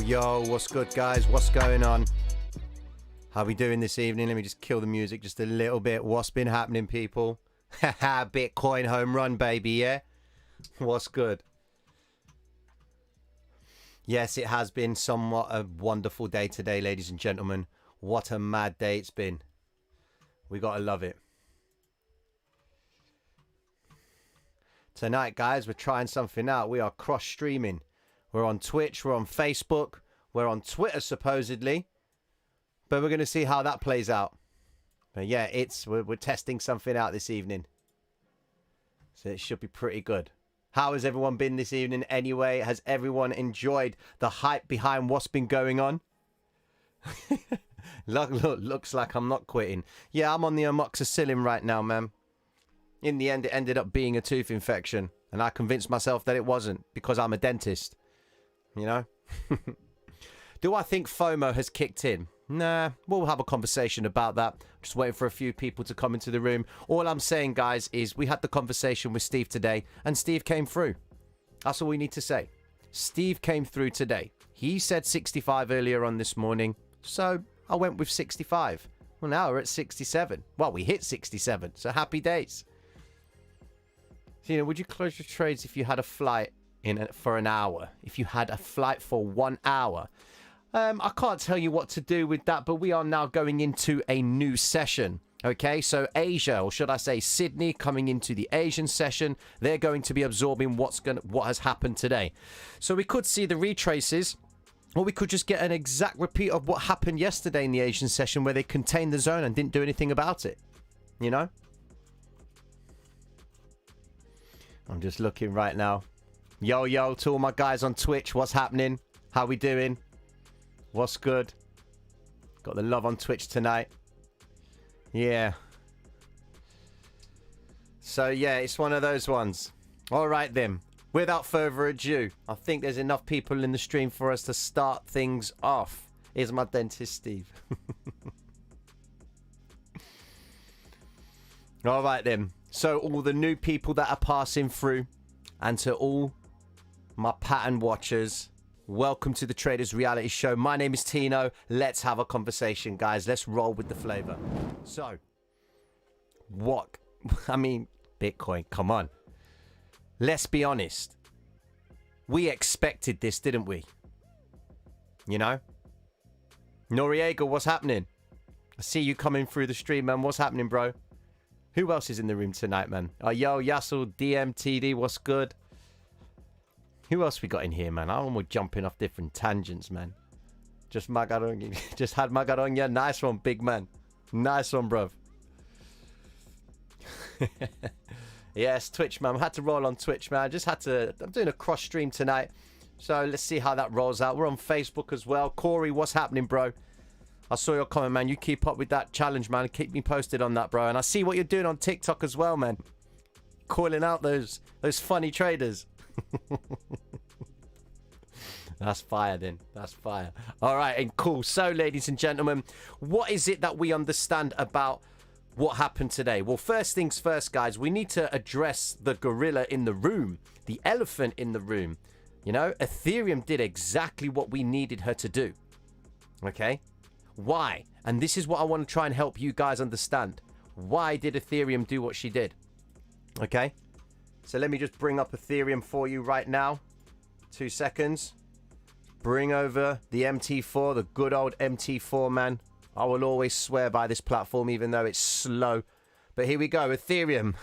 Yo, what's good, guys? What's going on? How we doing this evening? Let me just kill the music just a little bit. What's been happening, people? Haha, Bitcoin home run, baby, yeah? What's good? Yes, it has been somewhat a wonderful day today, ladies and gentlemen. What a mad day it's been. We gotta love it. Tonight, guys, we're trying something out. We are cross-streaming. We're on Twitch, we're on Facebook, we're on Twitter, supposedly. But we're going to see how that plays out. But yeah, we're testing something out this evening. So it should be pretty good. How has everyone been this evening anyway? Has everyone enjoyed the hype behind what's been going on? Looks like I'm not quitting. Yeah, I'm on the amoxicillin right now, man. In the end, it ended up being a tooth infection. And I convinced myself that it wasn't because I'm a dentist. You know? Do I think FOMO has kicked in? Nah, we'll have a conversation about that. Just waiting for a few people to come into the room. All I'm saying, guys, is we had the conversation with Steve today, and Steve came through. That's all we need to say. Steve came through today. He said 65 earlier on this morning, so I went with 65. Well, now we're at 67. Well, we hit 67, so happy days. So, you know, would you close your trades if you had a flight for an hour? If you had a flight for 1 hour? I can't tell you what to do with that, but we are now going into a new session. Okay, so Asia, or should I say Sydney, coming into the Asian session. They're going to be absorbing what has happened today. So we could see the retraces, or we could just get an exact repeat of what happened yesterday in the Asian session, where they contained the zone and didn't do anything about it. You know? I'm just looking right now. Yo, to all my guys on Twitch, what's happening? How we doing? What's good? Got the love on Twitch tonight. Yeah. So, yeah, it's one of those ones. All right, then. Without further ado, I think there's enough people in the stream for us to start things off. Here's my dentist, Steve. All right, then. So, all the new people that are passing through, and to all my pattern watchers, welcome to the Traders Reality Show. My name is Tino. Let's have a conversation, guys. Let's roll with the flavor. So, what? I mean, Bitcoin, come on. Let's be honest. We expected this, didn't we? You know? Noriega, what's happening? I see you coming through the stream, man. What's happening, bro? Who else is in the room tonight, man? Yo, Yassel, DMTD, what's good? Who else we got in here, man? I'm jumping off different tangents, man. Just Magaronia. Just had Magaronia. Nice one, big man. Nice one, bruv. Yes, Twitch, man. I had to roll on Twitch, man. I just had to... I'm doing a cross stream tonight. So let's see how that rolls out. We're on Facebook as well. Corey, what's happening, bro? I saw your comment, man. You keep up with that challenge, man. Keep me posted on that, bro. And I see what you're doing on TikTok as well, man. Calling out those funny traders. That's fire, then. That's fire. All right, and cool. So, ladies and gentlemen, what is it that we understand about what happened today? Well, first things first, guys. We need to address the gorilla in the room, the elephant in the room. You know, Ethereum did exactly what we needed her to do. Okay? Why? And this is what I want to try and help you guys understand. Why did Ethereum do what she did? Okay? So let me just bring up Ethereum for you right now. 2 seconds. Bring over the MT4, the good old MT4, man. I will always swear by this platform, even though it's slow. But here we go, Ethereum.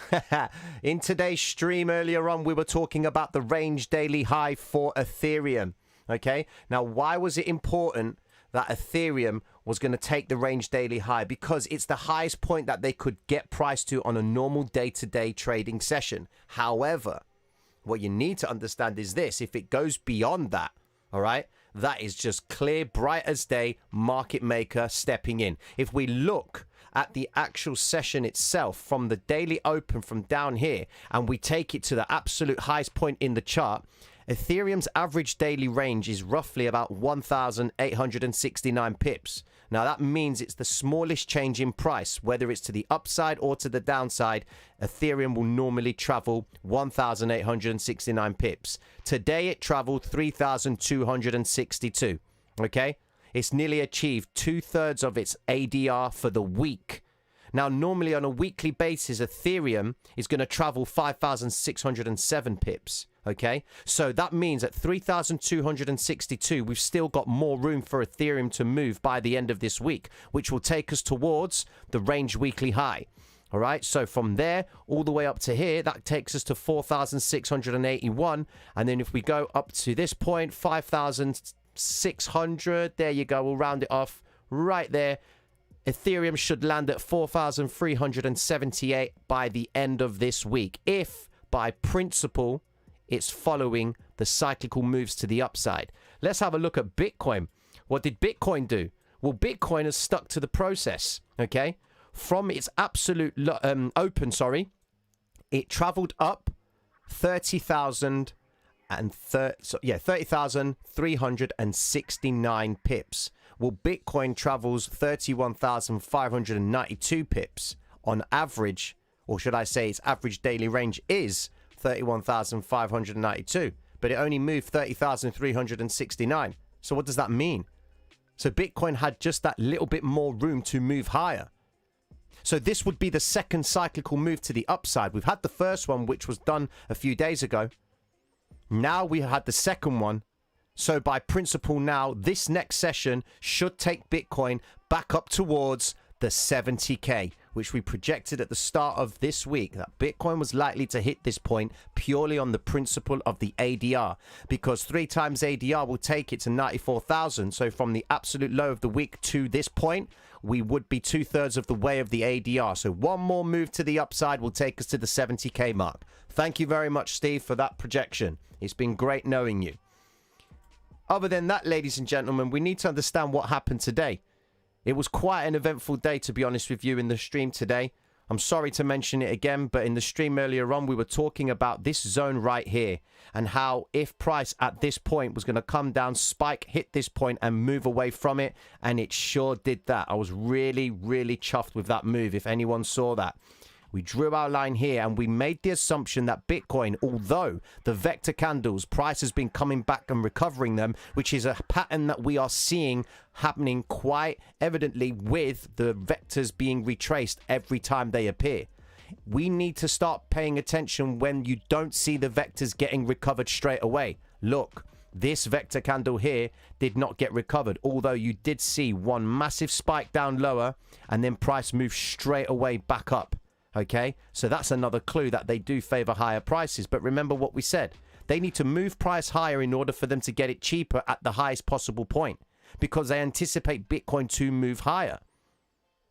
In today's stream earlier on, we were talking about the range daily high for Ethereum. Okay, now why was it important that Ethereum was going to take the range daily high? Because it's the highest point that they could get priced to on a normal day-to-day trading session. However, what you need to understand is this: if it goes beyond that, all right, that is just clear, bright as day market maker stepping in. If we look at the actual session itself from the daily open from down here, and we take it to the absolute highest point in the chart, Ethereum's average daily range is roughly about 1,869 pips. Now that means it's the smallest change in price, whether it's to the upside or to the downside. Ethereum will normally travel 1,869 pips. Today it traveled 3,262. Okay, it's nearly achieved 2/3 of its ADR for the week. Now, normally on a weekly basis, Ethereum is going to travel 5,607 pips. Okay, so that means at 3,262, we've still got more room for Ethereum to move by the end of this week, which will take us towards the range weekly high. All right, so from there all the way up to here, that takes us to 4,681. And then if we go up to this point, 5,600, there you go, we'll round it off right there. Ethereum should land at 4,378 by the end of this week, if by principle it's following the cyclical moves to the upside. Let's have a look at Bitcoin. What did Bitcoin do? Well, Bitcoin has stuck to the process, okay? From its absolute open, it traveled up 30,369 pips. Well, Bitcoin travels 31,592 pips on average, or should I say its average daily range is 31,592, but it only moved 30,369. So what does that mean? So Bitcoin had just that little bit more room to move higher. So this would be the second cyclical move to the upside. We've had the first one, which was done a few days ago. Now we had the second one. So by principle now, this next session should take Bitcoin back up towards the 70K, which we projected at the start of this week, that Bitcoin was likely to hit this point purely on the principle of the ADR, because 3 times ADR will take it to 94,000. So from the absolute low of the week to this point, we would be 2/3 of the way of the ADR. So one more move to the upside will take us to the 70K mark. Thank you very much, Steve, for that projection. It's been great knowing you. Other than that, ladies and gentlemen, we need to understand what happened today. It was quite an eventful day, to be honest with you, in the stream today. I'm sorry to mention it again, but in the stream earlier on, we were talking about this zone right here and how if price at this point was going to come down, spike, hit this point and move away from it. And it sure did that. I was really, really chuffed with that move, if anyone saw that. We drew our line here and we made the assumption that Bitcoin, although the vector candles, price has been coming back and recovering them, which is a pattern that we are seeing happening quite evidently with the vectors being retraced every time they appear. We need to start paying attention when you don't see the vectors getting recovered straight away. Look, this vector candle here did not get recovered, although you did see one massive spike down lower and then price move straight away back up. Okay, so that's another clue that they do favor higher prices. But remember what we said. They need to move price higher in order for them to get it cheaper at the highest possible point, because they anticipate Bitcoin to move higher.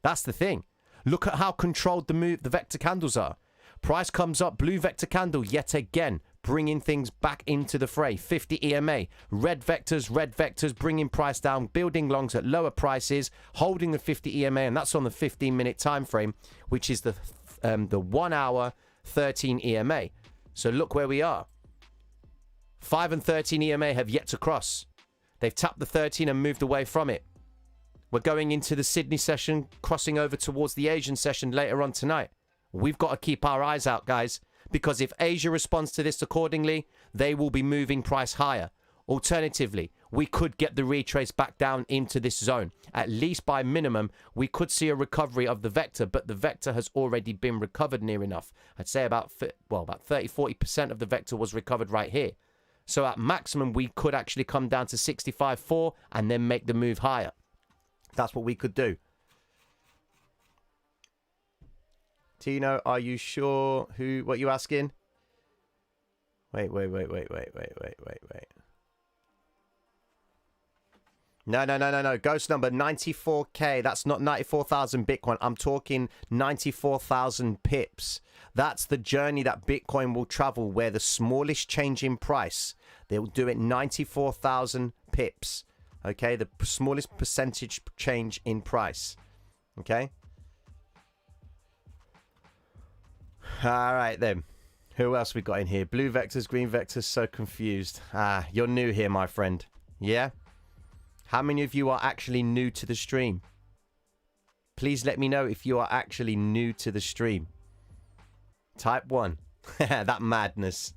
That's the thing. Look at how controlled the vector candles are. Price comes up, blue vector candle yet again, bringing things back into the fray. 50 EMA, red vectors, bringing price down, building longs at lower prices, holding the 50 EMA, and that's on the 15-minute time frame, which is the 1 hour 13 EMA. So look where we are. 5 and 13 EMA have yet to cross. They've tapped the 13 and moved away from it. We're going into the Sydney session, crossing over towards the Asian session later on tonight. We've got to keep our eyes out, guys, because if Asia responds to this accordingly, they will be moving price higher. Alternatively, we could get the retrace back down into this zone. At least by minimum, we could see a recovery of the vector, but the vector has already been recovered near enough. I'd say about 30-40% of the vector was recovered right here. So at maximum, we could actually come down to 65.4 and then make the move higher. That's what we could do. Tino, are you sure what you asking? Wait. No. Ghost number 94K. That's not 94,000 Bitcoin. I'm talking 94,000 pips. That's the journey that Bitcoin will travel, where the smallest change in price, they will do it 94,000 pips. Okay, the smallest percentage change in price. Okay. All right then. Who else we got in here? Blue vectors, green vectors. So confused. You're new here, my friend. Yeah. How many of you are actually new to the stream? Please let me know if you are actually new to the stream. Type 1. That madness.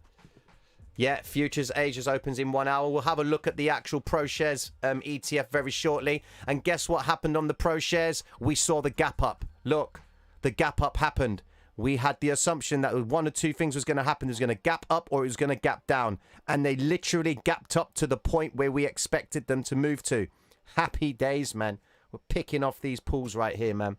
Yeah, Futures Asia's opens in 1 hour. We'll have a look at the actual ProShares ETF very shortly. And guess what happened on the ProShares? We saw the gap up. Look, the gap up happened. We had the assumption that one or two things was going to happen. It was going to gap up or it was going to gap down. And they literally gapped up to the point where we expected them to move to. Happy days, man. We're picking off these pools right here, man.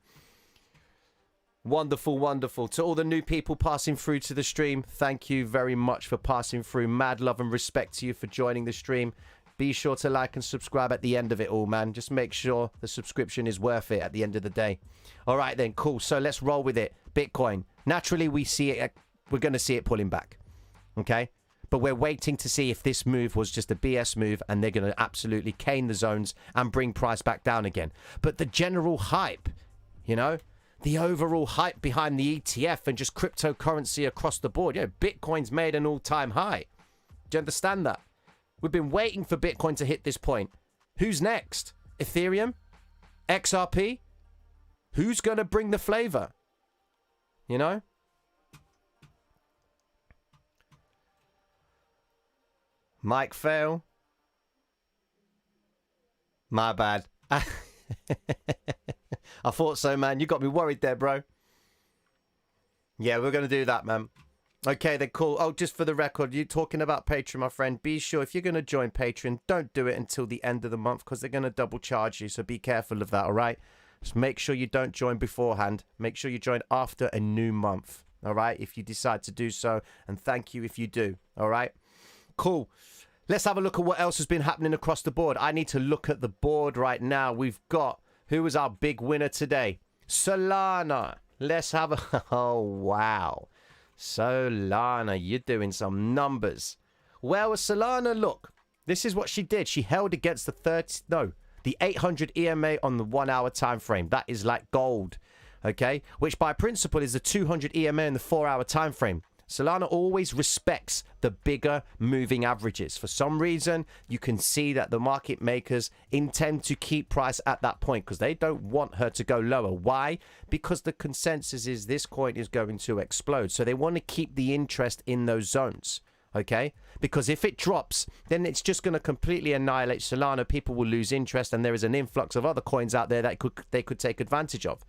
Wonderful, wonderful. To all the new people passing through to the stream, thank you very much for passing through. Mad love and respect to you for joining the stream. Be sure to like and subscribe at the end of it all, man. Just make sure the subscription is worth it at the end of the day. All right, then. Cool. So let's roll with it. Bitcoin. Naturally, we see it. We're going to see it pulling back. Okay? But we're waiting to see if this move was just a BS move and they're going to absolutely cane the zones and bring price back down again. But the general hype, you know, the overall hype behind the ETF and just cryptocurrency across the board. You know, Bitcoin's made an all-time high. Do you understand that? We've been waiting for Bitcoin to hit this point. Who's next? Ethereum? XRP? Who's going to bring the flavor? You know? Mike fail. My bad. I thought so, man. You got me worried there, bro. Yeah, we're going to do that, man. Okay, then cool. Oh, just for the record, you talking about Patreon, my friend. Be sure, if you're going to join Patreon, don't do it until the end of the month because they're going to double charge you. So be careful of that, all right? Just make sure you don't join beforehand. Make sure you join after a new month, all right? If you decide to do so. And thank you if you do, all right? Cool. Let's have a look at what else has been happening across the board. I need to look at the board right now. We've got, who was our big winner today? Solana. Let's have a, oh, wow. Solana, you're doing some numbers. Well, Solana, look, this is what she did. She held against the 800 EMA on the 1 hour time frame. That is like gold, okay? Which by principle is the 200 EMA in the 4 hour time frame. Solana always respects the bigger moving averages. For some reason, you can see that the market makers intend to keep price at that point because they don't want her to go lower. Why? Because the consensus is this coin is going to explode. So they want to keep the interest in those zones. Okay? Because if it drops, then it's just going to completely annihilate Solana. People will lose interest and there is an influx of other coins out there that they could take advantage of.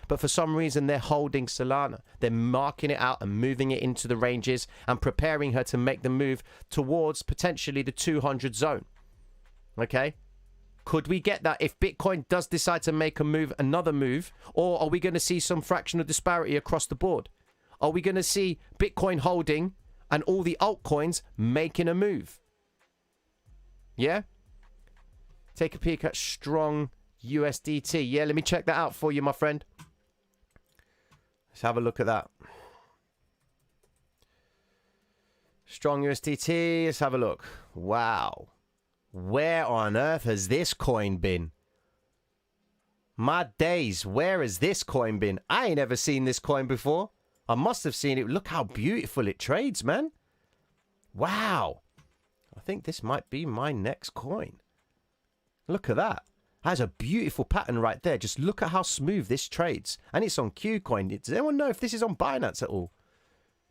But for some reason, they're holding Solana. They're marking it out and moving it into the ranges and preparing her to make the move towards potentially the 200 zone. Okay? Could we get that if Bitcoin does decide to make a move, another move? Or are we going to see some fractional disparity across the board? Are we going to see Bitcoin holding and all the altcoins making a move? Yeah? Take a peek at strong USDT. Yeah, let me check that out for you, my friend. Let's have a look at that. Strong USDT. Let's have a look. Wow. Where on earth has this coin been? My days. Where has this coin been? I ain't ever seen this coin before. I must have seen it. Look how beautiful it trades, man. Wow. I think this might be my next coin. Look at that. Has a beautiful pattern right there. Just look at how smooth this trades. And it's on Qcoin. Does anyone know if this is on Binance at all?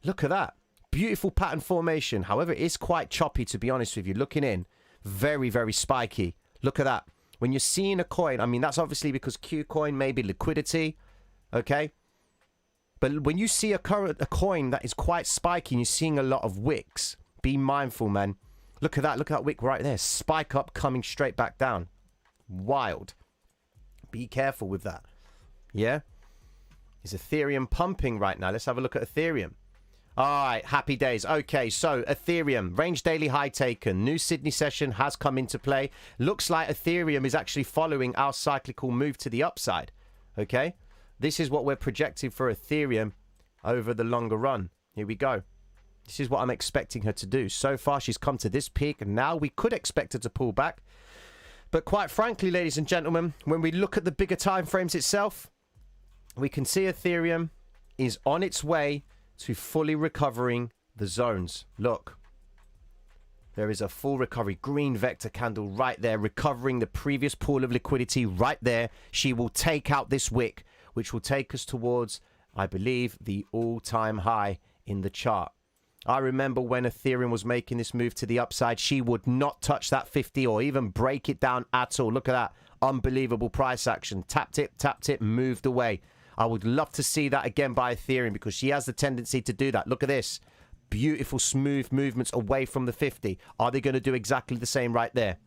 Look at that. Beautiful pattern formation. However, it is quite choppy, to be honest with you. Looking in, very, very spiky. Look at that. When you're seeing a coin, I mean, that's obviously because Qcoin may be liquidity. Okay? But when you see a coin that is quite spiky and you're seeing a lot of wicks, be mindful, man. Look at that. Look at that wick right there. Spike up coming straight back down. Wild. Be careful with that. Yeah? Is Ethereum pumping right now? Let's have a look at Ethereum. All right, happy days. Okay, so Ethereum, range daily high taken. New Sydney session has come into play. Looks like Ethereum is actually following our cyclical move to the upside. Okay, this is what we're projecting for Ethereum over the longer run. Here we go. This is what I'm expecting her to do. So far, she's come to this peak, and now we could expect her to pull back. But quite frankly, ladies and gentlemen, when we look at the bigger time frames itself, we can see Ethereum is on its way to fully recovering the zones. Look, there is a full recovery. Green vector candle right there, recovering the previous pool of liquidity right there. She will take out this wick, which will take us towards, I believe, the all-time high in the chart. I remember when Ethereum was making this move to the upside, she would not touch that 50 or even break it down at all. Look at that. Unbelievable price action. Tapped it, moved away. I would love to see that again by Ethereum because she has the tendency to do that. Look at this. Beautiful, smooth movements away from the 50. Are they going to do exactly the same right there?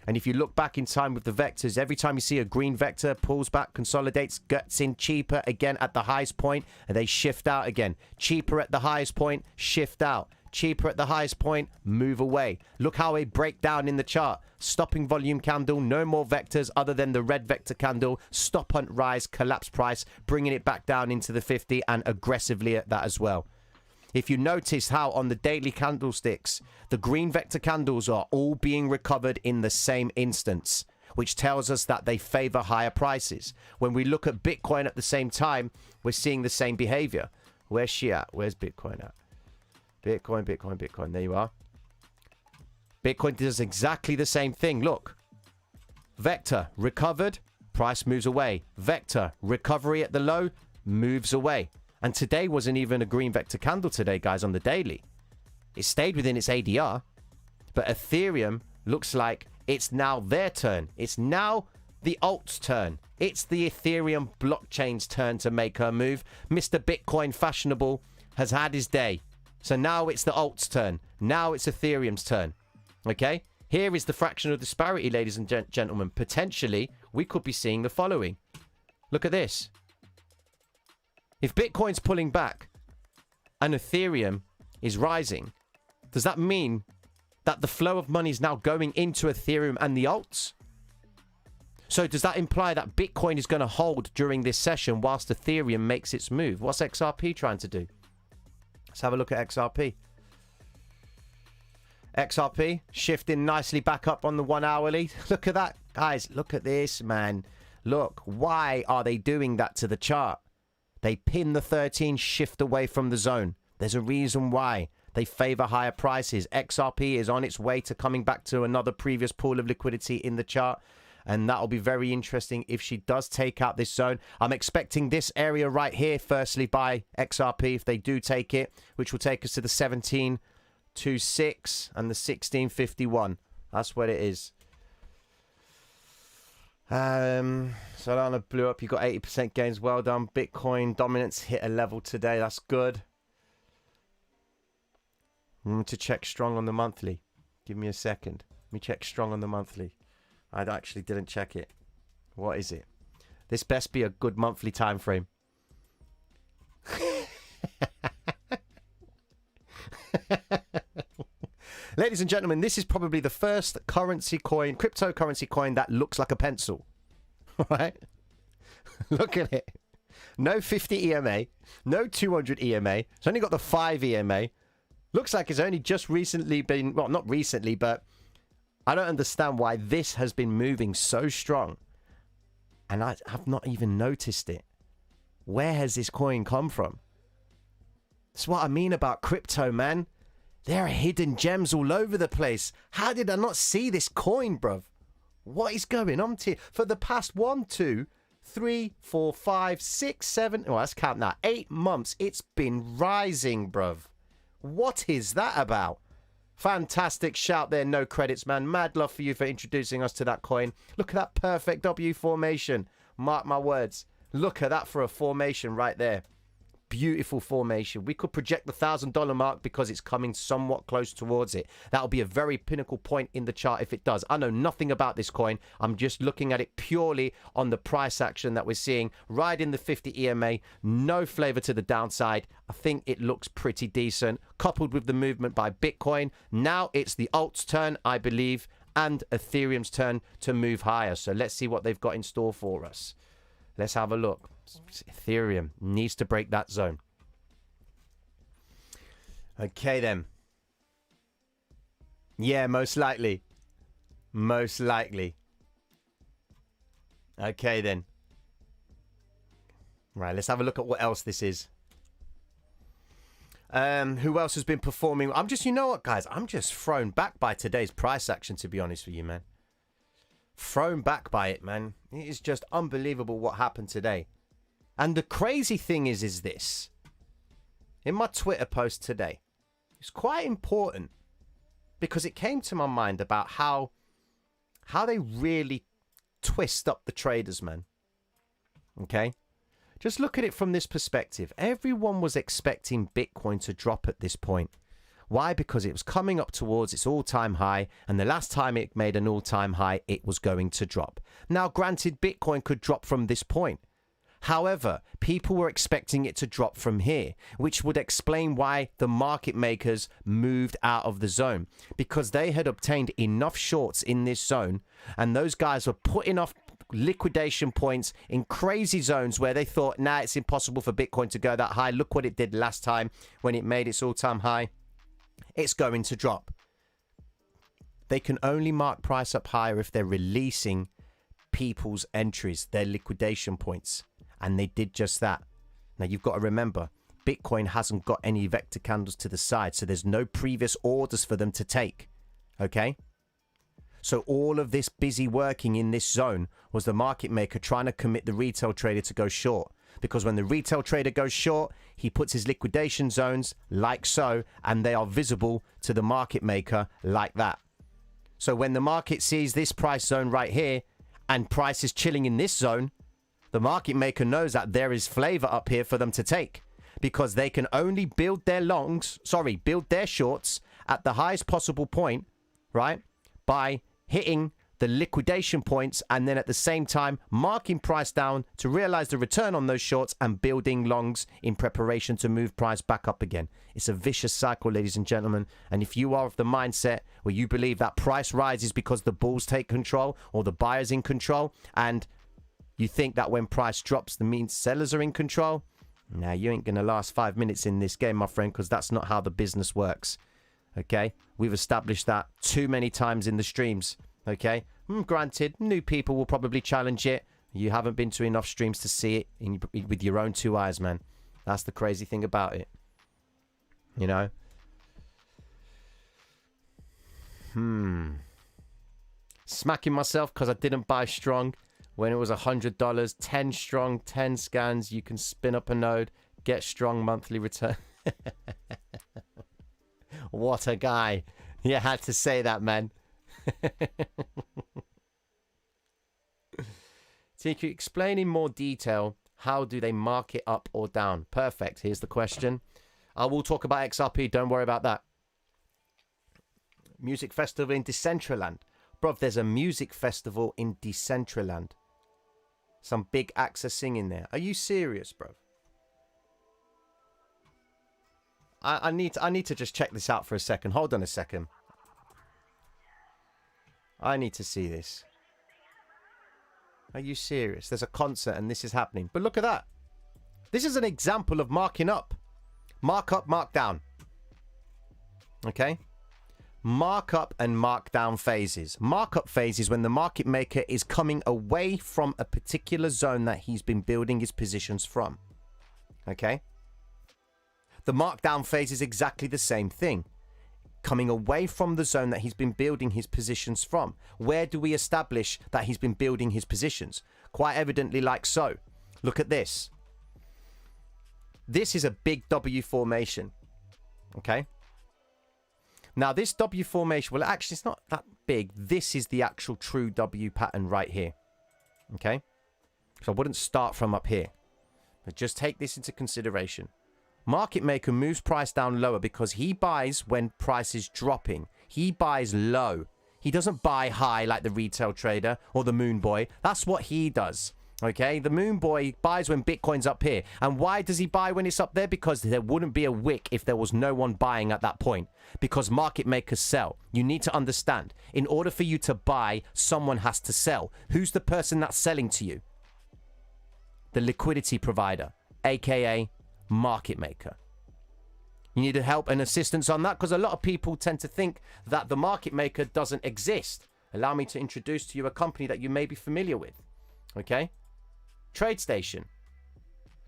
And if you look back in time with the vectors, every time you see a green vector, pulls back, consolidates, gets in cheaper again at the highest point, and they shift out again. Cheaper at the highest point, shift out. Cheaper at the highest point, move away. Look how they break down in the chart. Stopping volume candle, no more vectors other than the red vector candle. Stop hunt rise, collapse price, bringing it back down into the 50 and aggressively at that as well. If you notice how on the daily candlesticks, the green vector candles are all being recovered in the same instance, which tells us that they favor higher prices. When we look at Bitcoin at the same time, we're seeing the same behavior. Where's she at? Where's Bitcoin at? Bitcoin. There you are. Bitcoin does exactly the same thing. Look. Vector, recovered, price moves away. Vector, recovery at the low, moves away. And today wasn't even a green vector candle today, guys, on the daily. It stayed within its ADR. But Ethereum looks like it's now their turn. It's now the alt's turn. It's the Ethereum blockchain's turn to make her move. Mr. Bitcoin Fashionable has had his day. So now it's the alt's turn. Now it's Ethereum's turn. Okay? Here is the fractional disparity, ladies and gentlemen. Potentially, we could be seeing the following. Look at this. If Bitcoin's pulling back and Ethereum is rising, does that mean that the flow of money is now going into Ethereum and the alts? So does that imply that Bitcoin is going to hold during this session whilst Ethereum makes its move? What's XRP trying to do? Let's have a look at XRP. XRP shifting nicely back up on the 1 hourly. Look at that, guys. Look at this, man. Look, why are they doing that to the chart? They pin the 13, shift away from the zone. There's a reason why. They favor higher prices. XRP is on its way to coming back to another previous pool of liquidity in the chart. And that'll be very interesting if she does take out this zone. I'm expecting this area right here, firstly, by XRP, if they do take it, which will take us to the 17.26 and the 16.51. That's what it is. Solana blew up. You got 80% gains. Well done. Bitcoin dominance hit a level today. That's good. To check strong on the monthly. Give me a second. Let me check strong on the monthly. I actually didn't check it. What is it? This best be a good monthly time frame. Ladies and gentlemen, this is probably the first cryptocurrency coin that looks like a pencil. Right? Look at it. No 50 EMA, no 200 EMA. It's only got the 5 EMA. Looks like it's only just recently been, well, not recently, but I don't understand why this has been moving so strong. And I have not even noticed it. Where has this coin come from? That's what I mean about crypto, man. There are hidden gems all over the place. How did I not see this coin, bruv? What is going on here? For the past 1, 2, 3, 4, 5, 6, 7... Oh, let's count that. 8 months. It's been rising, bruv. What is that about? Fantastic shout there. No credits, man. Mad love for you for introducing us to that coin. Look at that perfect W formation. Mark my words. Look at that for a formation right there. beautiful formation. We could project the $1,000 mark because it's coming somewhat close towards it. That'll be a very pinnacle point in the chart if it does. I know nothing about this coin. I'm just looking at it purely on the price action that we're seeing right in the 50 EMA. No flavor to the downside. I think it looks pretty decent, coupled with the movement by Bitcoin. Now it's the alt's turn, I believe, and Ethereum's turn to move higher. So let's see what they've got in store for us. Let's have a look. Ethereum needs to break that zone. Okay, then. Yeah, most likely. Most likely. Okay, then. Right, let's have a look at what else this is. Who else has been performing? You know what, guys? I'm just thrown back by today's price action, to be honest with you, man. Thrown back by it, man. It is just unbelievable what happened today. And the crazy thing is this. In my Twitter post today, it's quite important because it came to my mind about how they really twist up the traders, man. Okay? Just look at it from this perspective. Everyone was expecting Bitcoin to drop at this point. Why? Because it was coming up towards its all-time high, and the last time it made an all-time high, it was going to drop. Now, granted, Bitcoin could drop from this point. However, people were expecting it to drop from here, which would explain why the market makers moved out of the zone, because they had obtained enough shorts in this zone, and those guys were putting off liquidation points in crazy zones where they thought, nah, it's impossible for Bitcoin to go that high. Look what it did last time when it made its all-time high. It's going to drop. They can only mark price up higher if they're releasing people's entries, their liquidation points. And they did just that. Now, you've got to remember, Bitcoin hasn't got any vector candles to the side, so there's no previous orders for them to take. Okay? So all of this busy working in this zone was the market maker trying to commit the retail trader to go short. Because when the retail trader goes short, he puts his liquidation zones like so, and they are visible to the market maker like that. So when the market sees this price zone right here, and price is chilling in this zone, the market maker knows that there is flavor up here for them to take, because they can only build their build their shorts at the highest possible point, right? By hitting the liquidation points and then at the same time marking price down to realize the return on those shorts and building longs in preparation to move price back up again. It's a vicious cycle, ladies and gentlemen. And if you are of the mindset where you believe that price rises because the bulls take control or the buyers in control, and you think that when price drops, the means sellers are in control, now you ain't going to last 5 minutes in this game, my friend, because that's not how the business works. Okay? We've established that too many times in the streams. Okay? Granted, new people will probably challenge it. You haven't been to enough streams to see it with your own two eyes, man. That's the crazy thing about it. You know? Smacking myself because I didn't buy strong when it was $100. 10 strong, 10 scans. You can spin up a node, get strong monthly return. What a guy. You had to say that, man. So you can explain in more detail, how do they mark it up or down? Perfect. Here's the question. I will talk about XRP. Don't worry about that. Music festival in Decentraland. Bruv, there's a music festival in Decentraland. Some big acts are singing there. Are you serious, bruv? I need to just check this out for a second. Hold on a second. I need to see this. Are you serious? There's a concert and this is happening. But look at that. This is an example of marking up. Markup, markdown. Okay? Markup and markdown phases. Markup phase is when the market maker is coming away from a particular zone that he's been building his positions from. Okay? The markdown phase is exactly the same thing. Coming away from the zone that he's been building his positions from. Where do we establish that he's been building his positions? Quite evidently like so. Look at this. This is a big W formation. Okay? Now this W formation, well actually it's not that big. This is the actual true W pattern right here. Okay? So I wouldn't start from up here. But just take this into consideration. Market maker moves price down lower because he buys when price is dropping. He buys low. He doesn't buy high like the retail trader or the moon boy. That's what he does. Okay, the moon boy buys when Bitcoin's up here. And why does he buy when it's up there? Because there wouldn't be a wick if there was no one buying at that point. Because market makers sell. You need to understand, in order for you to buy, someone has to sell. Who's the person that's selling to you? The liquidity provider, aka market maker. You need help and assistance on that, because a lot of people tend to think that the market maker doesn't exist. Allow me to introduce to you a company that you may be familiar with. Okay? TradeStation.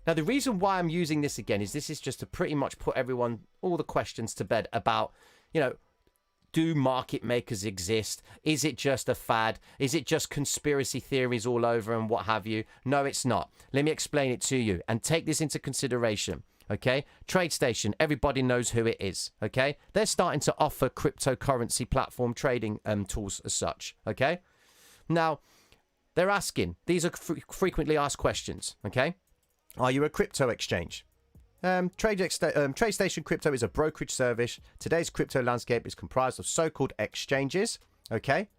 Now, the reason why I'm using this again is this is just to pretty much put everyone, all the questions to bed about, you know, do market makers exist? Is it just a fad? Is it just conspiracy theories all over and what have you? No, it's not. Let me explain it to you and take this into consideration. Okay, TradeStation, everybody knows who it is. Okay, they're starting to offer cryptocurrency platform trading tools as such. Okay, now they're asking, these are frequently asked questions. Okay, are you a crypto exchange? TradeStation Crypto is a brokerage service. Today's crypto landscape is comprised of so-called exchanges. Okay.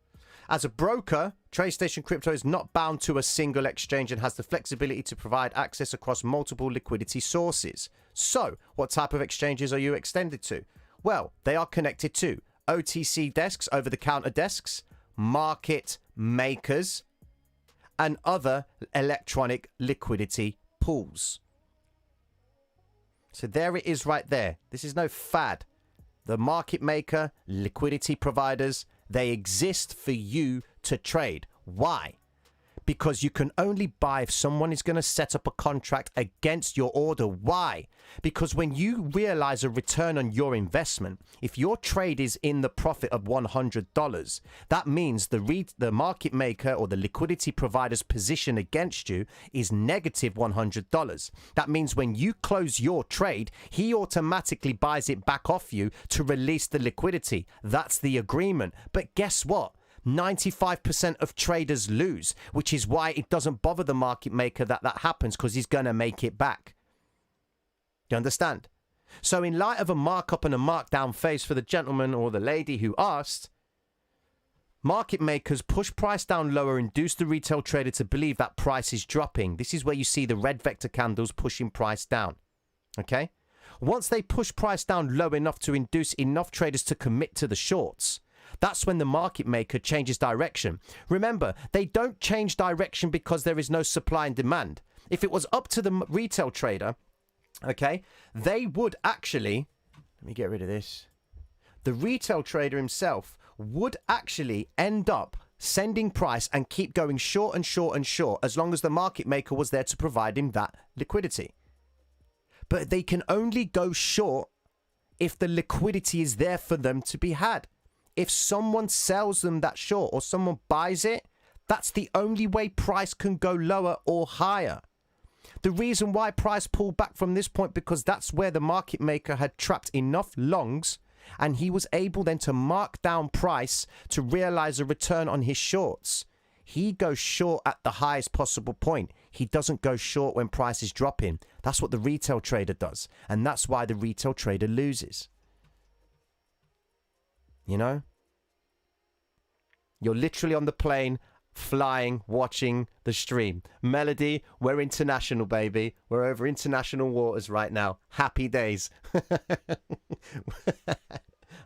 As a broker, TradeStation Crypto is not bound to a single exchange and has the flexibility to provide access across multiple liquidity sources. So, what type of exchanges are you extended to? Well, they are connected to OTC desks, over-the-counter desks, market makers, and other electronic liquidity pools. So there it is right there. This is no fad. The market maker, liquidity providers, they exist for you to trade. Why? Because you can only buy if someone is going to set up a contract against your order. Why? Because when you realize a return on your investment, if your trade is in the profit of $100, that means the market maker or the liquidity provider's position against you is negative $100. That means when you close your trade, he automatically buys it back off you to release the liquidity. That's the agreement. But guess what? 95% of traders lose, which is why it doesn't bother the market maker that happens, because he's going to make it back. You understand? So in light of a markup and a markdown phase for the gentleman or the lady who asked, market makers push price down lower, induce the retail trader to believe that price is dropping. This is where you see the red vector candles pushing price down. Okay? Once they push price down low enough to induce enough traders to commit to the shorts, that's when the market maker changes direction. Remember, they don't change direction because there is no supply and demand. If it was up to the retail trader, okay, they would actually, let me get rid of this. The retail trader himself would actually end up sending price and keep going short and short and short as long as the market maker was there to provide him that liquidity. But they can only go short if the liquidity is there for them to be had. If someone sells them that short or someone buys it, that's the only way price can go lower or higher. The reason why price pulled back from this point, because that's where the market maker had trapped enough longs and he was able then to mark down price to realize a return on his shorts. He goes short at the highest possible point. He doesn't go short when price is dropping. That's what the retail trader does. And that's why the retail trader loses. You know? You're literally on the plane, flying, watching the stream. Melody, we're international, baby. We're over international waters right now. Happy days.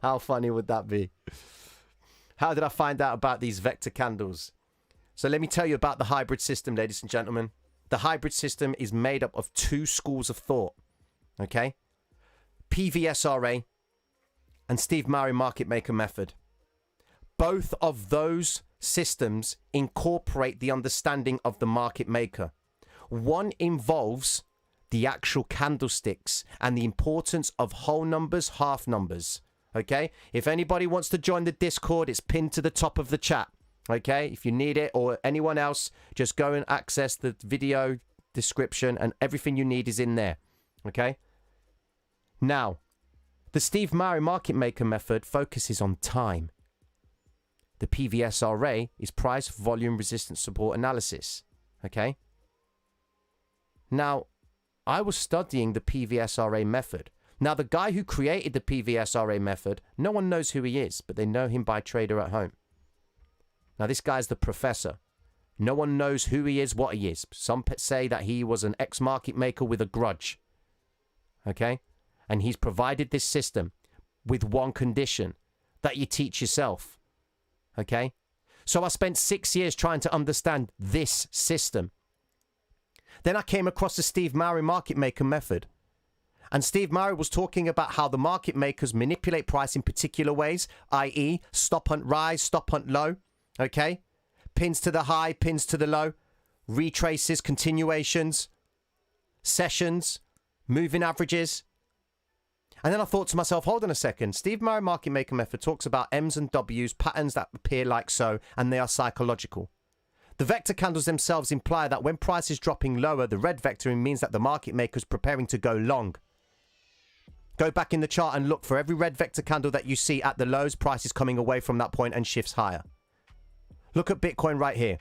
How funny would that be? How did I find out about these vector candles? So let me tell you about the hybrid system, ladies and gentlemen. The hybrid system is made up of two schools of thought. Okay? PVSRA and Steve Murray market maker method. Both of those systems incorporate the understanding of the market maker. One involves the actual candlesticks and the importance of whole numbers, half numbers. Okay? If anybody wants to join the Discord, it's pinned to the top of the chat. Okay? If you need it, or anyone else, just go and access the video description and everything you need is in there. Okay? Now, the Steve Murray market maker method focuses on time. The PVSRA is price, volume, resistance, support analysis. Okay? Now, I was studying the PVSRA method. Now, the guy who created the PVSRA method, no one knows who he is, but they know him by Trader at Home. Now, this guy's the professor. No one knows who he is, what he is. Some say that he was an ex-market maker with a grudge. Okay? And he's provided this system with one condition, that you teach yourself. Okay? So I spent 6 years trying to understand this system. Then I came across the Steve Mowry market maker method. And Steve Mowry was talking about how the market makers manipulate price in particular ways, i.e. stop hunt rise, stop hunt low, okay? Pins to the high, pins to the low, retraces, continuations, sessions, moving averages. And then I thought to myself, hold on a second. Steve Mowry market maker method talks about M's and W's, patterns that appear like so, and they are psychological. The vector candles themselves imply that when price is dropping lower, the red vectoring means that the market maker is preparing to go long. Go back in the chart and look for every red vector candle that you see at the lows, price is coming away from that point and shifts higher. Look at Bitcoin right here.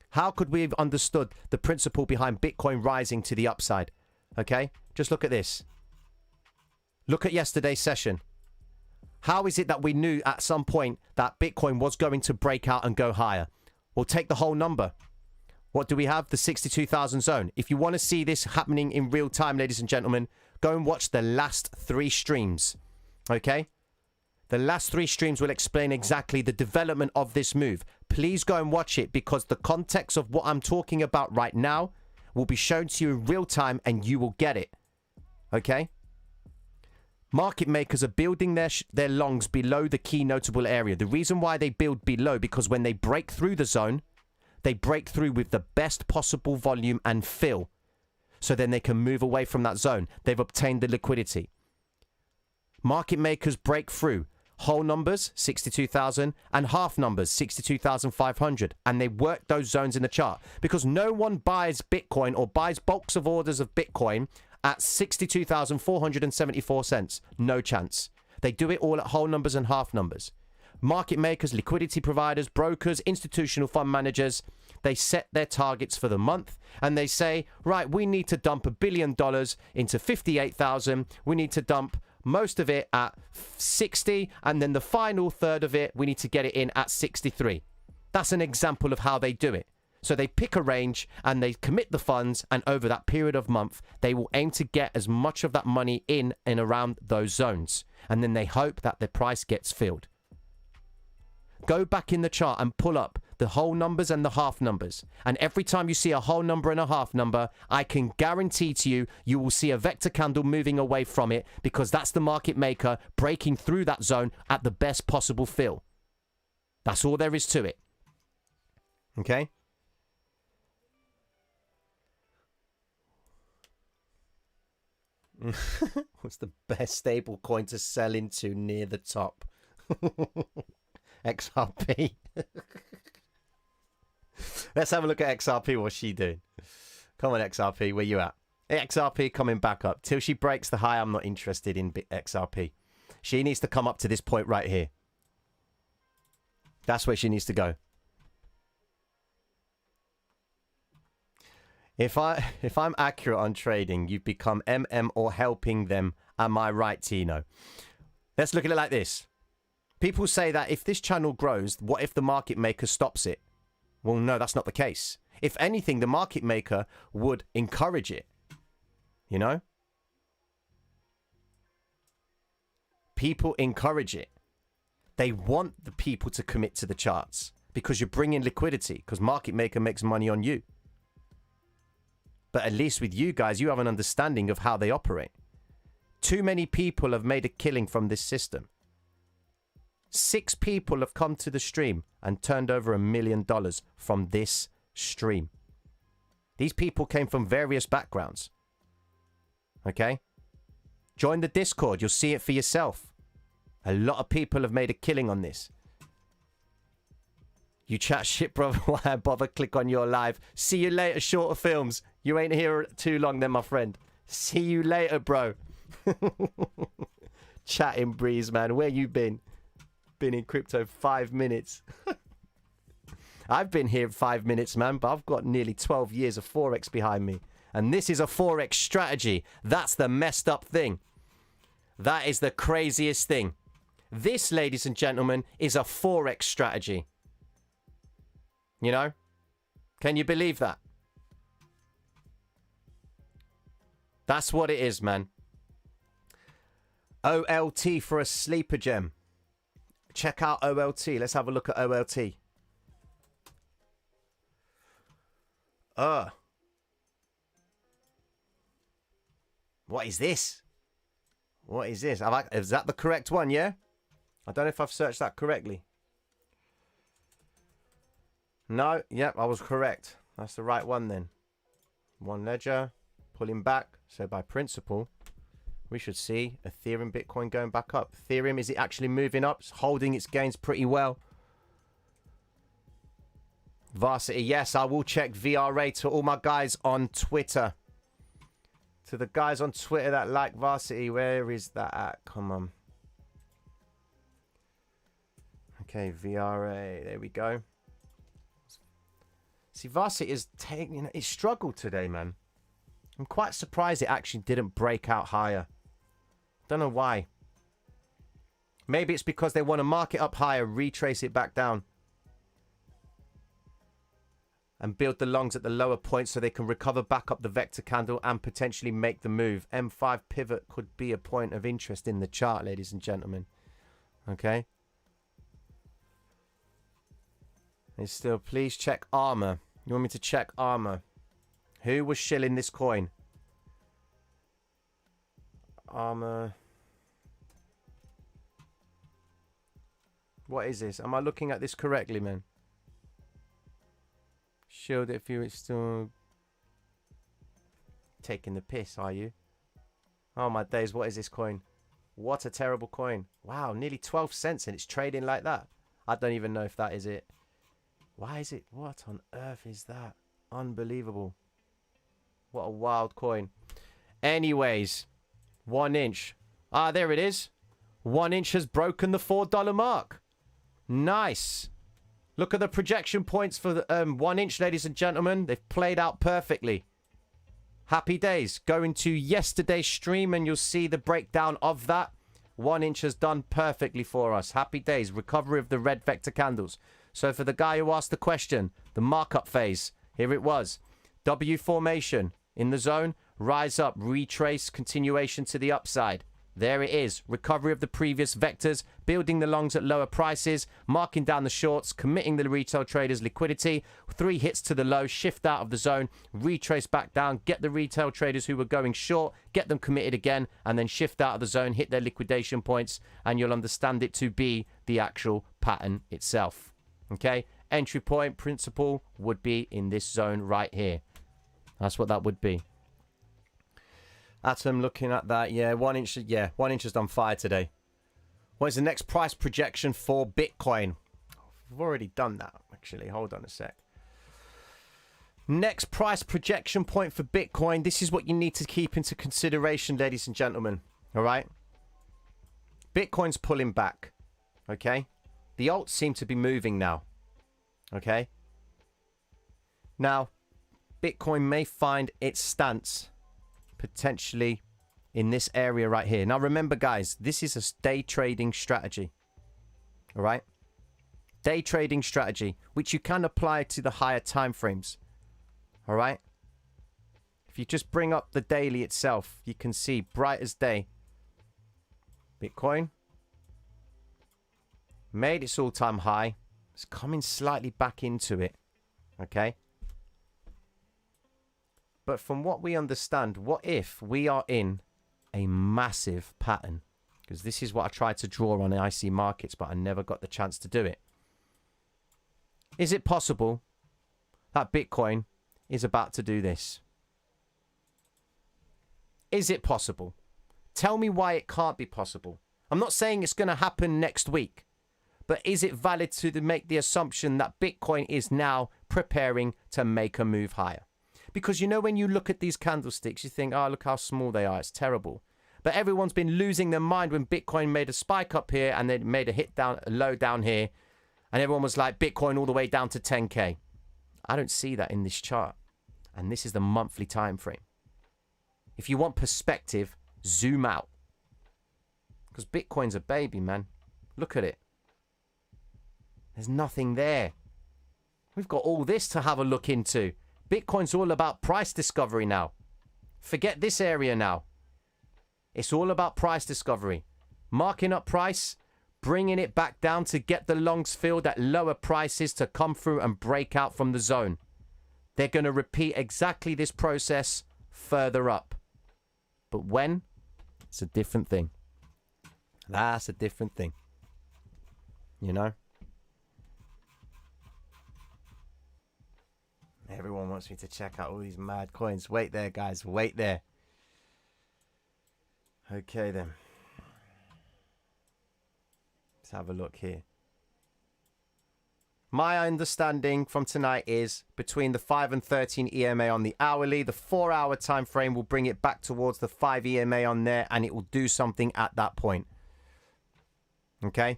How could we have understood the principle behind Bitcoin rising to the upside? Okay, just look at this. Look at yesterday's session. How is it that we knew at some point that Bitcoin was going to break out and go higher? Well, take the whole number. What do we have? The 62,000 zone. If you want to see this happening in real time, ladies and gentlemen, go and watch the last 3 streams. Okay? The last 3 streams will explain exactly the development of this move. Please go and watch it because the context of what I'm talking about right now will be shown to you in real time and you will get it. Okay? Market makers are building their longs below the key notable area. The reason why they build below, because when they break through the zone, they break through with the best possible volume and fill. So then they can move away from that zone. They've obtained the liquidity. Market makers break through whole numbers, 62,000, and half numbers, 62,500. And they work those zones in the chart. Because no one buys Bitcoin or buys bulks of orders of Bitcoin at 62,474 cents. No chance. They do it all at whole numbers and half numbers. Market makers, liquidity providers, brokers, institutional fund managers, they set their targets for the month and they say, right, we need to dump $1 billion into 58,000. We need to dump most of it at 60, and then the final third of it, we need to get it in at 63. That's an example of how they do it. So they pick a range and they commit the funds, and over that period of month, they will aim to get as much of that money in and around those zones. And then they hope that the price gets filled. Go back in the chart and pull up the whole numbers and the half numbers. And every time you see a whole number and a half number, I can guarantee to you, you will see a vector candle moving away from it because that's the market maker breaking through that zone at the best possible fill. That's all there is to it. Okay? What's the best stable coin to sell into near the top? XRP. Let's have a look at XRP. What's she doing? Come on, XRP. Where you at? XRP coming back up. Till she breaks the high, I'm not interested in XRP. She needs to come up to this point right here. That's where she needs to go. If I'm accurate on trading, you've become MM or helping them. Am I right, Tino? Let's look at it like this. People say that if this channel grows, what if the market maker stops it? Well, no, that's not the case. If anything, the market maker would encourage it. You know? People encourage it. They want the people to commit to the charts because you're bringing liquidity, because market maker makes money on you. But at least with you guys, you have an understanding of how they operate. Too many people have made a killing from this system. 6 people have come to the stream and turned over $1 million from this stream. These people came from various backgrounds. Okay? Join the Discord. You'll see it for yourself. A lot of people have made a killing on this. You chat shit, bro. Why bother? Click on your live. See you later, Shorter Films. You ain't here too long then, my friend. See you later, bro. Chatting Breeze, man. Where you been? Been in crypto 5 minutes. I've been here 5 minutes, man, but I've got nearly 12 years of Forex behind me. And this is a Forex strategy. That's the messed up thing. That is the craziest thing. This, ladies and gentlemen, is a Forex strategy. You know? Can you believe that? That's what it is, man. OLT for a sleeper gem. Check out OLT. Let's have a look at OLT. What is this? What is this? Is that the correct one, yeah? I don't know if I've searched that correctly. No, yep, I was correct. That's the right one then. One ledger, pulling back. So by principle, we should see Ethereum, Bitcoin going back up. Ethereum, is it actually moving up? It's holding its gains pretty well. Varsity, yes, I will check VRA to all my guys on Twitter. To the guys on Twitter that like Varsity, where is that at? Come on. Okay, VRA, there we go. See, Varsity is taking, it struggled today, man. I'm quite surprised it actually didn't break out higher. Don't know why. Maybe it's because they want to mark it up higher, retrace it back down. And build the longs at the lower point so they can recover back up the vector candle and potentially make the move. M5 pivot could be a point of interest in the chart, ladies and gentlemen. Okay. And still, please check Armor. You want me to check Armor? Who was shilling this coin? Armor. What is this? Am I looking at this correctly, man? Shield if you're still taking the piss, are you? Oh my days, what is this coin? What a terrible coin. Wow, nearly 12 cents and it's trading like that. I don't even know if that is it. Why is it? What on earth is that? Unbelievable. What a wild coin. Anyways, 1 inch. Ah, there it is. 1 inch has broken the $4 mark. Nice. Look at the projection points for the 1 inch, ladies and gentlemen. They've played out perfectly. Happy days. Go into yesterday's stream and you'll see the breakdown of that. 1 inch has done perfectly for us. Happy days. Recovery of the red vector candles. So for the guy who asked the question, the markup phase, here it was. W formation in the zone, rise up, retrace, continuation to the upside. There it is. Recovery of the previous vectors, building the longs at lower prices, marking down the shorts, committing the retail traders liquidity, 3 hits to the low, shift out of the zone, retrace back down, get the retail traders who were going short, get them committed again, and then shift out of the zone, hit their liquidation points, and you'll understand it to be the actual pattern itself. Okay? Entry point principle would be in this zone right here. That's what that would be. Atom looking at that. Yeah, 1 inch. Yeah, 1 inch has done fire today. What is the next price projection for Bitcoin? We've already done that, actually. Hold on a sec. Next price projection point for Bitcoin. This is what you need to keep into consideration, ladies and gentlemen. All right? Bitcoin's pulling back. Okay? The alts seem to be moving now. Okay? Now, Bitcoin may find its stance potentially in this area right here. Now remember, guys, this is a day trading strategy. All right? Day trading strategy, which you can apply to the higher time frames. All right? If you just bring up the daily itself, you can see bright as day. Bitcoin made its all-time high. It's coming slightly back into it. Okay? But from what we understand, what if we are in a massive pattern? Because this is what I tried to draw on the IC markets, but I never got the chance to do it. Is it possible that Bitcoin is about to do this? Is it possible? Tell me why it can't be possible. I'm not saying it's going to happen next week, but is it valid to make the assumption that Bitcoin is now preparing to make a move higher? Because, you know, when you look at these candlesticks, you think, oh, look how small they are. It's terrible. But everyone's been losing their mind when Bitcoin made a spike up here and then made a hit down, a low down here. And everyone was like, Bitcoin all the way down to 10K. I don't see that in this chart. And this is the monthly time frame. If you want perspective, zoom out. Because Bitcoin's a baby, man. Look at it. There's nothing there. We've got all this to have a look into. Bitcoin's all about price discovery now. Forget this area now. It's all about price discovery. Marking up price, bringing it back down to get the longs filled at lower prices to come through and break out from the zone. They're going to repeat exactly this process further up. But when? It's a different thing. That's a different thing. You know? Everyone wants me to check out all these mad coins. Wait there, guys. Wait there. Okay, then. Let's have a look here. My understanding from tonight is between the 5 and 13 EMA on the hourly, the 4-hour time frame will bring it back towards the 5 EMA on there, and it will do something at that point. Okay?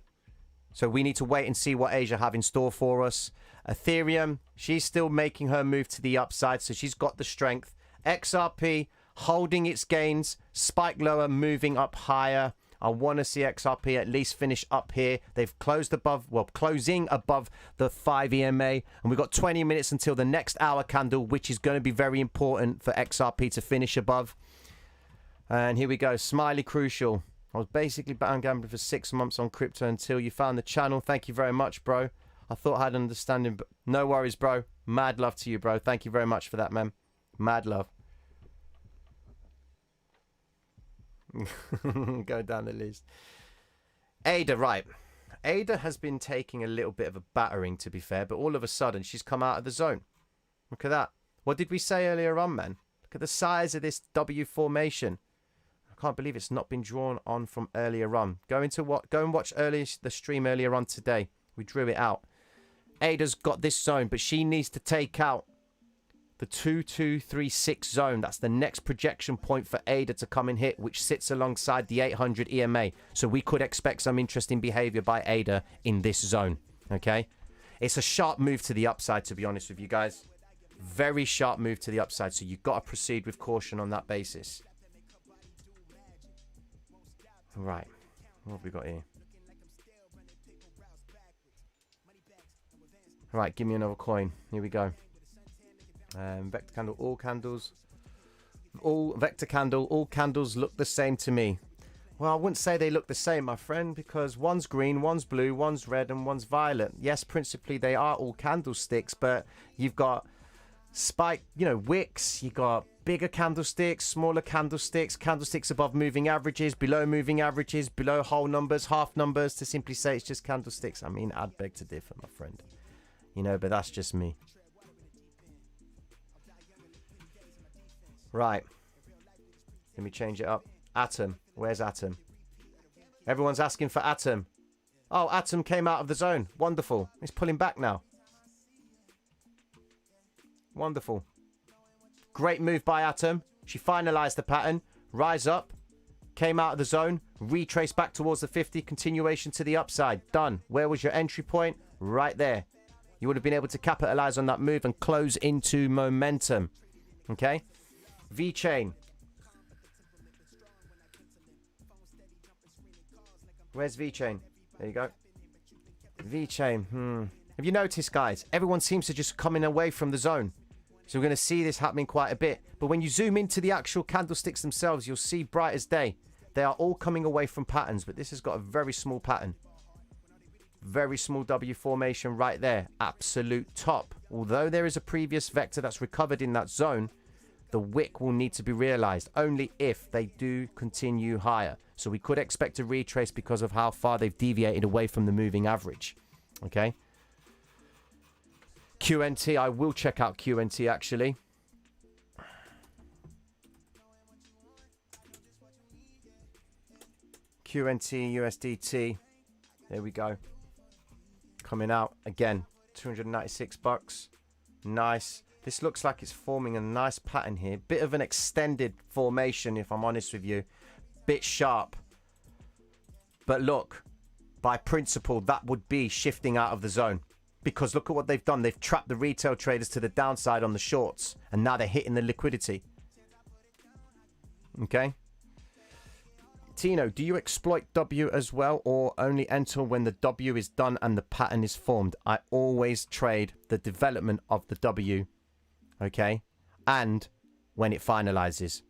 So we need to wait and see what Asia have in store for us. Ethereum, she's still making her move to the upside, so she's got the strength. XRP holding its gains, spike lower, moving up higher. I want to see XRP at least finish up here. They've closed above, well, closing above the 5 EMA. And we've got 20 minutes until the next hour candle, which is going to be very important for XRP to finish above. And here we go. Smiley Crucial. I was basically gambling for 6 months on crypto until you found the channel. Thank you very much, bro. I thought I had an understanding, but no worries, bro. Mad love to you, bro. Thank you very much for that, man. Mad love. Go down the list. Ada, right. Ada has been taking a little bit of a battering, to be fair, but all of a sudden she's come out of the zone. Look at that. What did we say earlier on, man? Look at the size of this W formation. I can't believe it's not been drawn on from earlier on. Go and watch the stream earlier on today. We drew it out. Ada's got this zone, but she needs to take out the 2236 zone. That's the next projection point for Ada to come and hit, which sits alongside the 800 EMA. So we could expect some interesting behavior by Ada in this zone. Okay? It's a sharp move to the upside, to be honest with you guys. Very sharp move to the upside. So you've got to proceed with caution on that basis. Right. What have we got here? Right, give me another coin. Here we go. Vector candle, all candles. All vector candle, all candles look the same to me. Well, I wouldn't say they look the same, my friend, because one's green, one's blue, one's red, and one's violet. Yes, principally they are all candlesticks, but you've got spike, wicks, you've got bigger candlesticks, smaller candlesticks, candlesticks above moving averages, below moving averages, below whole numbers, half numbers. To simply say it's just candlesticks, I mean, I'd beg to differ, my friend. But that's just me. Right. Let me change it up. Atom. Where's Atom? Everyone's asking for Atom. Oh, Atom came out of the zone. Wonderful. It's pulling back now. Wonderful. Great move by Atom. She finalized the pattern. Rise up. Came out of the zone. Retrace back towards the 50. Continuation to the upside. Done. Where was your entry point? Right there. You would have been able to capitalize on that move and close into momentum. Okay? V-Chain. Where's V-Chain? There you go. V-Chain. Have you noticed, guys? Everyone seems to just coming away from the zone. So we're going to see this happening quite a bit. But when you zoom into the actual candlesticks themselves, you'll see bright as day. They are all coming away from patterns, but this has got a very small pattern. Very small W formation right there. Absolute top. Although there is a previous vector that's recovered in that zone, the wick will need to be realized only if they do continue higher. So we could expect a retrace because of how far they've deviated away from the moving average. Okay. QNT, I will check out QNT actually. QNT, USDT. There we go. Coming out again. 296 bucks. Nice. This looks like it's forming a nice pattern here. Bit of an extended formation, if I'm honest with you. Bit sharp. But look, by principle, that would be shifting out of the zone. Because look at what they've done. They've trapped the retail traders to the downside on the shorts. And now they're hitting the liquidity. Okay. Tino, do you exploit W as well or only enter when the W is done and the pattern is formed? I always trade the development of the W. Okay. And when it finalizes.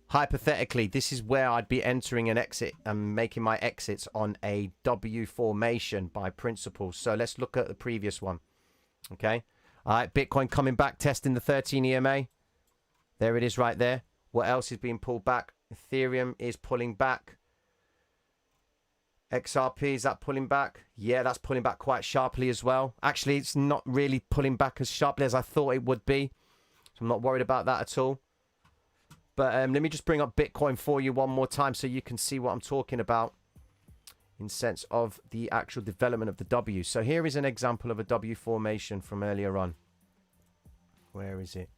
Hypothetically, this is where I'd be entering an exit and making my exits on a W formation by principle. So let's look at the previous one. Okay. All right. Bitcoin coming back, testing the 13 EMA. There it is right there. What else is being pulled back? Ethereum is pulling back. XRP, is that pulling back? Yeah, that's pulling back quite sharply as well. Actually, it's not really pulling back as sharply as I thought it would be. So I'm not worried about that at all. But let me just bring up Bitcoin for you one more time so you can see what I'm talking about in sense of the actual development of the W. So here is an example of a W formation from earlier on. Where is it?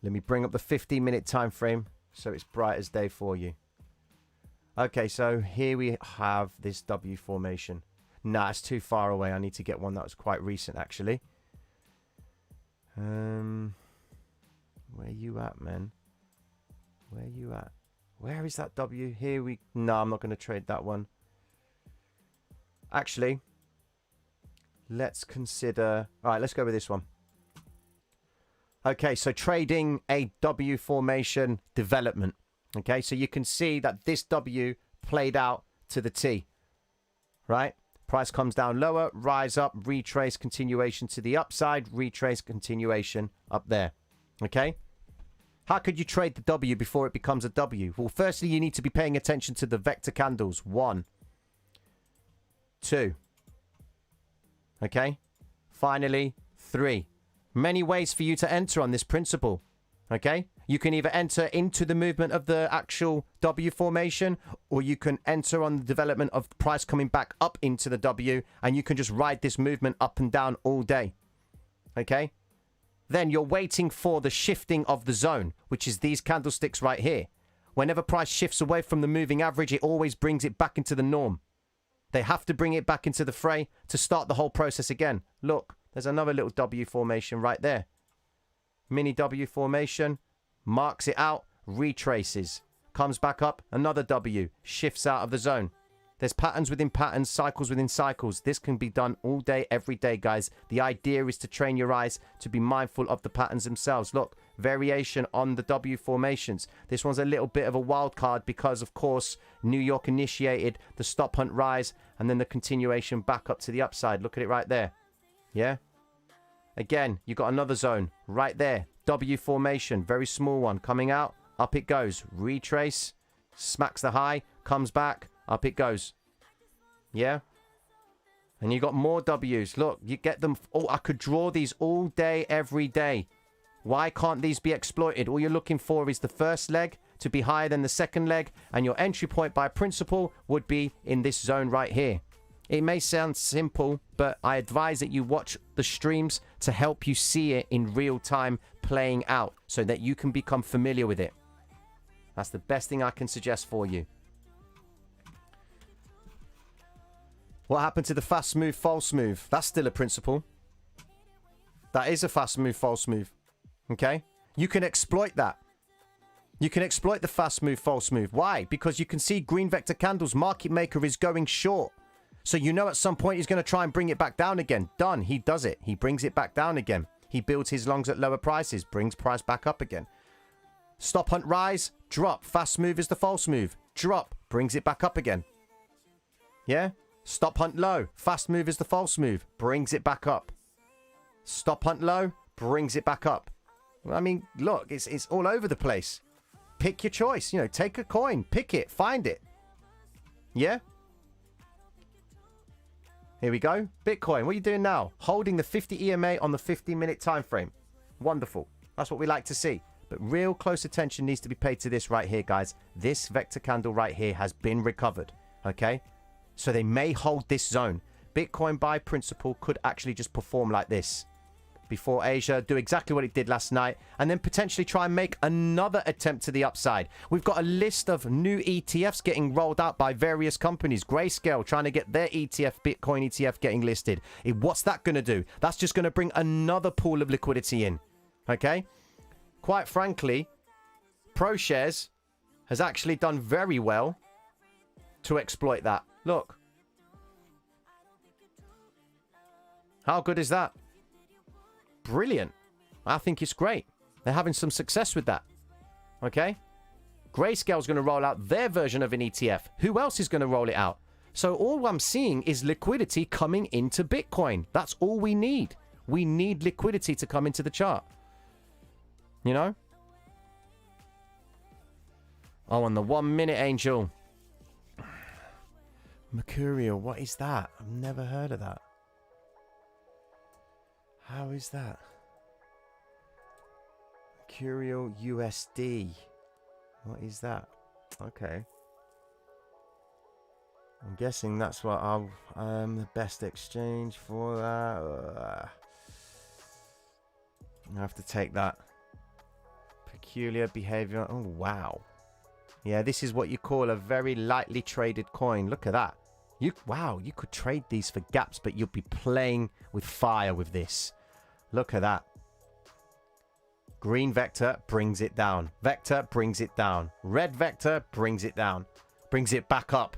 Let me bring up the 15-minute time frame so it's bright as day for you. Okay, so here we have this W formation. Nah, it's too far away. I need to get one that was quite recent, actually. Where you at, man? Where you at? Where is that W? Here we... No, I'm not going to trade that one. Actually, let's consider... All right, let's go with this one. Okay, so trading a W formation development. Okay, so you can see that this W played out to the T. Right? Price comes down lower, rise up, retrace, continuation to the upside, retrace, continuation up there. Okay? How could you trade the W before it becomes a W? Well, firstly, you need to be paying attention to the vector candles. 1, 2. Okay? Finally, 3. Many ways for you to enter on this principle. Okay? You can either enter into the movement of the actual W formation, or you can enter on the development of the price coming back up into the W, and you can just ride this movement up and down all day. Okay? Then you're waiting for the shifting of the zone, which is these candlesticks right here. Whenever price shifts away from the moving average, it always brings it back into the norm. They have to bring it back into the fray to start the whole process again. Look, there's another little W formation right there. Mini W formation, marks it out, retraces, comes back up, another W, shifts out of the zone. There's patterns within patterns, cycles within cycles. This can be done all day, every day, guys. The idea is to train your eyes to be mindful of the patterns themselves. Look, variation on the W formations. This one's a little bit of a wild card because, of course, New York initiated the stop hunt rise and then the continuation back up to the upside. Look at it right there. Yeah? Again, you got another zone right there. W formation, very small one. Coming out, up it goes. Retrace, smacks the high, comes back. Up it goes. Yeah? And you got more W's. Look, you get them. Oh, I could draw these all day, every day. Why can't these be exploited? All you're looking for is the first leg to be higher than the second leg. And your entry point by principle would be in this zone right here. It may sound simple, but I advise that you watch the streams to help you see it in real time playing out so that you can become familiar with it. That's the best thing I can suggest for you. What happened to the fast move, false move? That's still a principle. That is a fast move, false move. Okay? You can exploit that. You can exploit the fast move, false move. Why? Because you can see green vector candles. Market maker is going short. So you know at some point he's going to try and bring it back down again. Done. He does it. He brings it back down again. He builds his longs at lower prices. Brings price back up again. Stop hunt rise. Drop. Fast move is the false move. Drop. Brings it back up again. Yeah? Stop hunt low. Fast move is the false move. Brings it back up. Stop hunt low. Brings it back up. I mean, look, it's all over the place. Pick your choice. You know, take a coin. Pick it. Find it. Yeah? Here we go. Bitcoin. What are you doing now? Holding the 50 EMA on the 15-minute time frame. Wonderful. That's what we like to see. But real close attention needs to be paid to this right here, guys. This vector candle right here has been recovered. Okay? So they may hold this zone. Bitcoin by principle could actually just perform like this. before Asia, do exactly what it did last night, and then potentially try and make another attempt to the upside. We've got a list of new ETFs getting rolled out by various companies. Grayscale trying to get their ETF, Bitcoin ETF, getting listed. What's that going to do? That's just going to bring another pool of liquidity in. Okay? Quite frankly, ProShares has actually done very well to exploit that. Look. How good is that? Brilliant. I think it's great. They're having some success with that. Okay? Grayscale's going to roll out their version of an ETF. Who else is going to roll it out? So all I'm seeing is liquidity coming into Bitcoin. That's all we need. We need liquidity to come into the chart. You know? Oh, and the 1 minute angel. Mercurial, what is that? I've never heard of that. How is that? Mercurial USD. What is that? Okay. I'm guessing that's what the best exchange for that. I have to take that. Peculiar behavior. Oh, wow. Yeah, this is what you call a very lightly traded coin. Look at that. Wow, you could trade these for gaps, but you'll be playing with fire with this. Look at that. Green vector brings it down. Vector brings it down. Red vector brings it down. Brings it back up.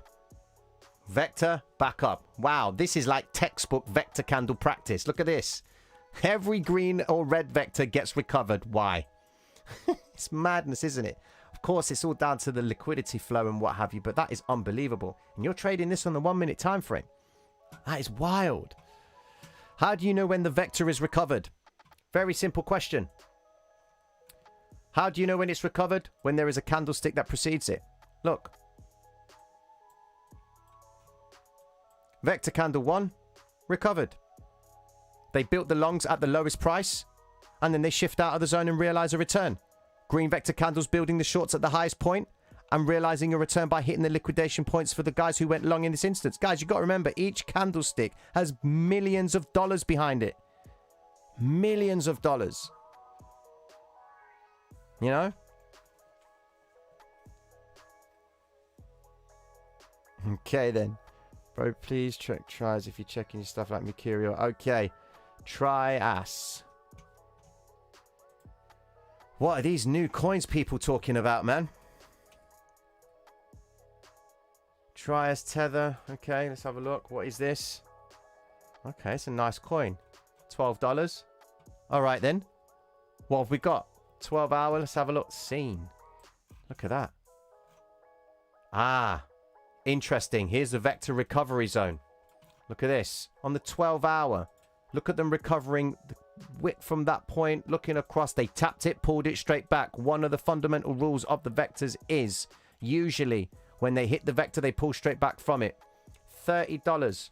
Vector, back up. Wow, this is like textbook vector candle practice. Look at this. Every green or red vector gets recovered. Why? It's madness, isn't it? Of course, it's all down to the liquidity flow and what have you, but that is unbelievable. And you're trading this on the 1 minute time frame. That is wild. How do you know when the vector is recovered? Very simple question. How do you know when it's recovered? When there is a candlestick that precedes it. Look. Vector candle 1, recovered. They built the longs at the lowest price, and then they shift out of the zone and realize a return. Green vector candles building the shorts at the highest point and realizing a return by hitting the liquidation points for the guys who went long in this instance. Guys, you've got to remember, each candlestick has millions of dollars behind it. Millions of dollars. You know? Okay, then. Bro, please check tries if you're checking your stuff like Mercurial. Okay. Try ass. What are these new coins people talking about, man? Trias Tether. Okay, let's have a look. What is this? Okay, it's a nice coin. $12. All right, then. What have we got? 12 hour. Let's have a look. Scene. Look at that. Ah, interesting. Here's the vector recovery zone. Look at this. On the 12 hour. Look at them recovering the width from that point. Looking across. They tapped it, pulled it straight back. One of the fundamental rules of the vectors is usually when they hit the vector, they pull straight back from it. $30.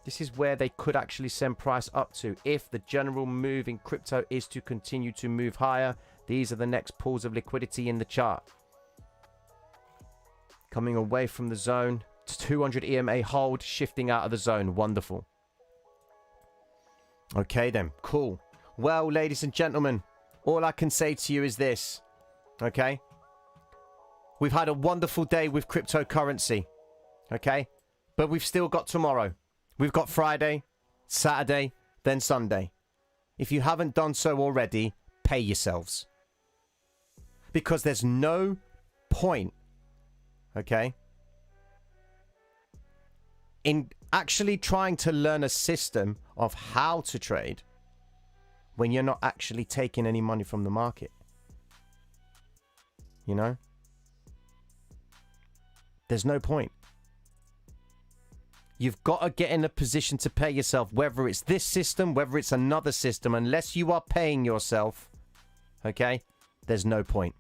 This is where they could actually send price up to. If the general move in crypto is to continue to move higher, these are the next pools of liquidity in the chart. Coming away from the zone. 200 EMA hold, shifting out of the zone. Wonderful. Okay then, cool. Well, ladies and gentlemen, all I can say to you is this. Okay? We've had a wonderful day with cryptocurrency. Okay? But we've still got tomorrow. We've got Friday, Saturday, then Sunday. If you haven't done so already, pay yourselves. Because there's no point, okay, in actually trying to learn a system of how to trade when you're not actually taking any money from the market. You know? There's no point. You've got to get in a position to pay yourself, whether it's this system, whether it's another system. Unless you are paying yourself, okay, there's no point.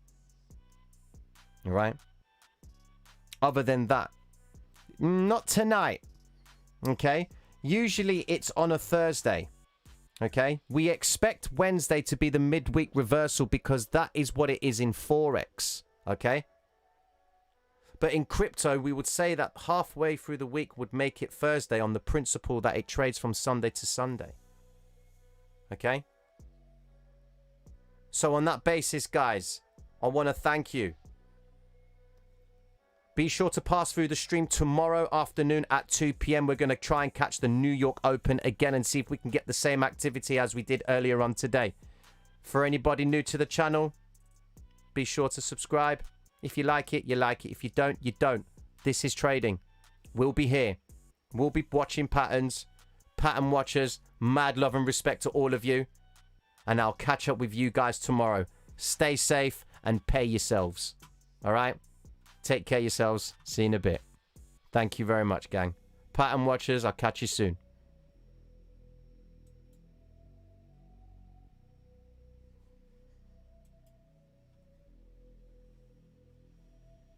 All right? Other than that, not tonight, okay? Usually it's on a Thursday, okay? We expect Wednesday to be the midweek reversal because that is what it is in Forex, okay? But in crypto, we would say that halfway through the week would make it Thursday on the principle that it trades from Sunday to Sunday. Okay? So on that basis, guys, I want to thank you. Be sure to pass through the stream tomorrow afternoon at 2 p.m. We're going to try and catch the New York Open again and see if we can get the same activity as we did earlier on today. For anybody new to the channel, be sure to subscribe. If you like it, you like it. If you don't, you don't. This is trading. We'll be here. We'll be watching patterns, pattern watchers. Mad love and respect to all of you. And I'll catch up with you guys tomorrow. Stay safe and pay yourselves. All right? Take care of yourselves. See you in a bit. Thank you very much, gang. Pattern watchers, I'll catch you soon.